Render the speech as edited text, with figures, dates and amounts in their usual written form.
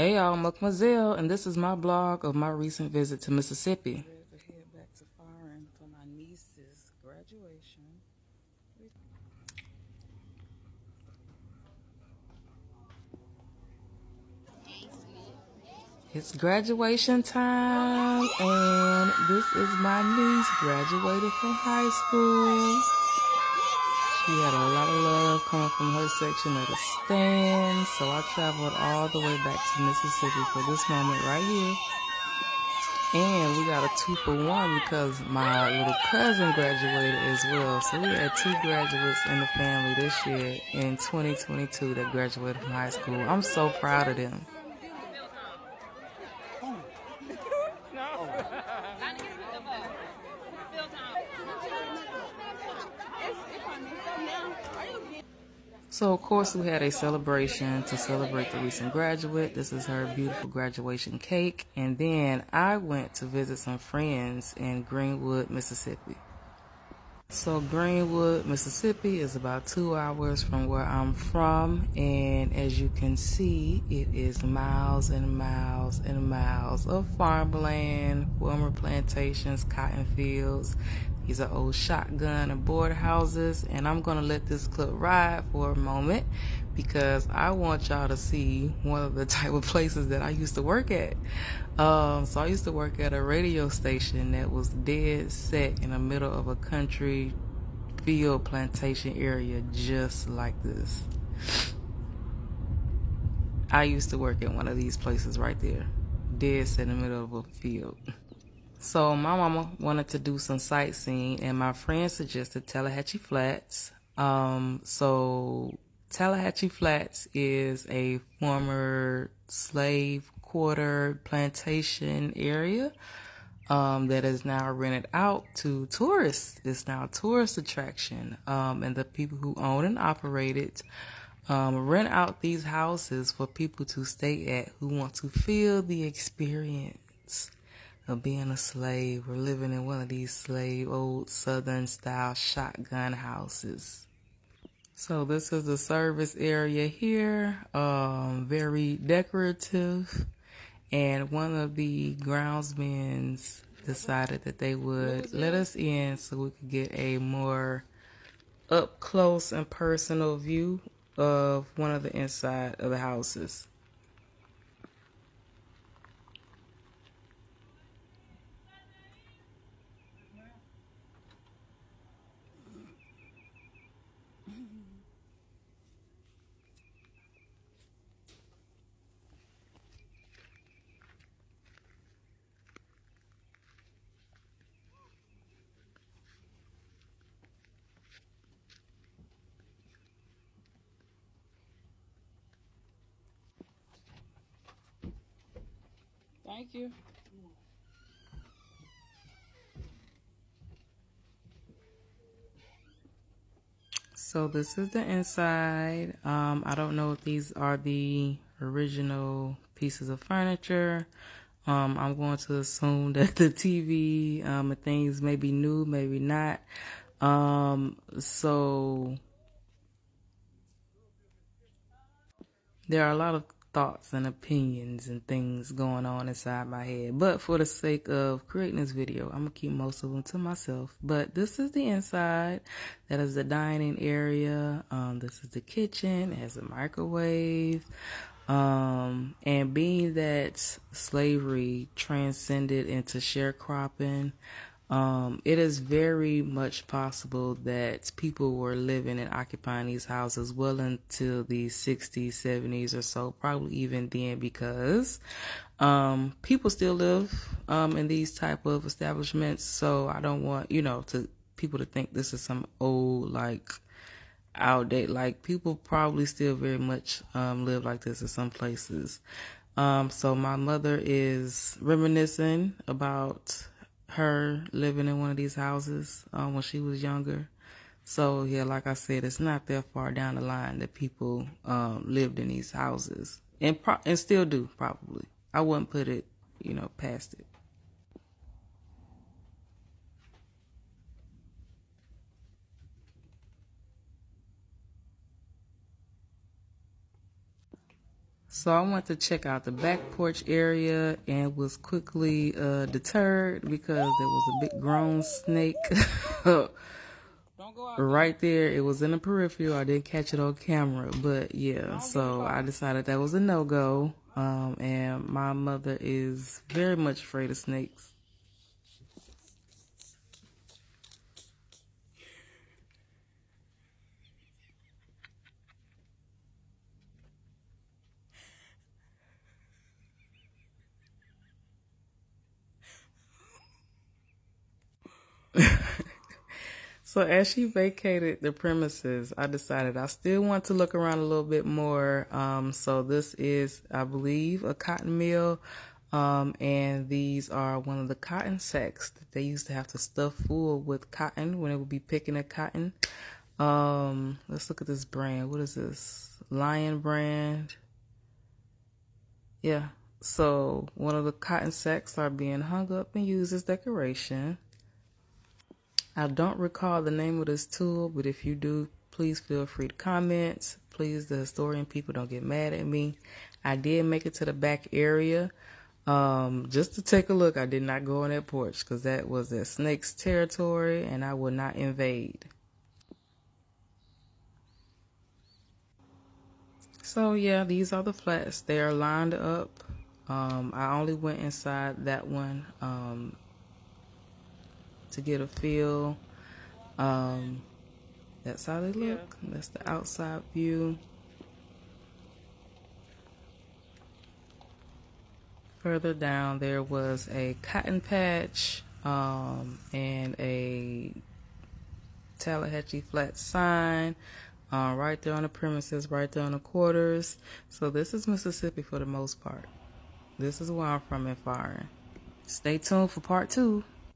Hey y'all, Mademoiselle, and this is my blog of my recent visit to Mississippi. To head back to foreign for my niece's graduation. It's graduation time, and this is my niece graduated from high school. She had a lot of love coming from her section of the stand, so I traveled all the way back to Mississippi for this moment right here. And we got a 2-for-1 because my little cousin graduated as well. So we had 2 graduates in the family this year in 2022 that graduated from high school. I'm so proud of them. So of course we had a celebration to celebrate the recent graduate. This is her beautiful graduation cake. And then I went to visit some friends in Greenwood, Mississippi. So Greenwood, Mississippi is about 2 hours from where I'm from, and as you can see, it is miles and miles and miles of farmland, former plantations, cotton fields. These are old shotgun and board houses, and I'm gonna let this clip ride for a moment because I want y'all to see one of the type of places that I used to work at. So I used to work at a radio station that was dead set in the middle of a country field plantation area just like this. I used to work at one of these places right there, dead set in the middle of a field. So my mama wanted to do some sightseeing, and my friend suggested Tallahatchie Flats. So Tallahatchie Flats is a former slave quarter plantation area that is now rented out to tourists. It's now a tourist attraction, and the people who own and operate it rent out these houses for people to stay at who want to feel the experience of being a slave or living in one of these slave old southern style shotgun houses. So this is the service area here, very decorative, and one of the groundsmen decided that they would let us in so we could get a more up close and personal view of one of the inside of the houses. Thank you. So this is the inside. I don't know if these are the original pieces of furniture. I'm going to assume that the TV and things may be new, maybe not. So there are a lot of thoughts and opinions and things going on inside my head. But for the sake of creating this video, I'm going to keep most of them to myself. But this is the inside. That is the dining area. This is the kitchen. It has a microwave. And being that slavery transcended into sharecropping, it is very much possible that people were living and occupying these houses well into the 60s, 70s or so, probably even then, because people still live in these type of establishments. So I don't want, to people to think this is some old, outdated. Like, people probably still very much live like this in some places. So my mother is reminiscing about her living in one of these houses when she was younger. So yeah, like I said, it's not that far down the line that people lived in these houses and still do, probably. I wouldn't put it, past it. So I went to check out the back porch area and was quickly deterred because there was a big grown snake Don't go out there. right there. It was in the peripheral. I didn't catch it on camera, but yeah. Don't So get I decided that was a no-go. And my mother is very much afraid of snakes. So as she vacated the premises, I decided I still want to look around a little bit more. So this is, I believe, a cotton mill. And these are one of the cotton sacks that they used to have to stuff full with cotton when it would be picking the cotton. Let's look at this brand. What is this? Lion brand. Yeah. So one of the cotton sacks are being hung up and used as decoration. I don't recall the name of this tool, but if you do, please feel free to comment. Please, the historian people, don't get mad at me. I did make it to the back area just to take a look. I did not go on that porch because that was that snake's territory and I will not invade. So yeah, these are the flats. They are lined up. I only went inside that one to get a feel. That's how they look. That's the outside view. Further down, there was a cotton patch and a Tallahatchie flat sign right there on the premises, right there on the quarters. So this is Mississippi for the most part. This is where I'm from in Firing. Stay tuned for part 2.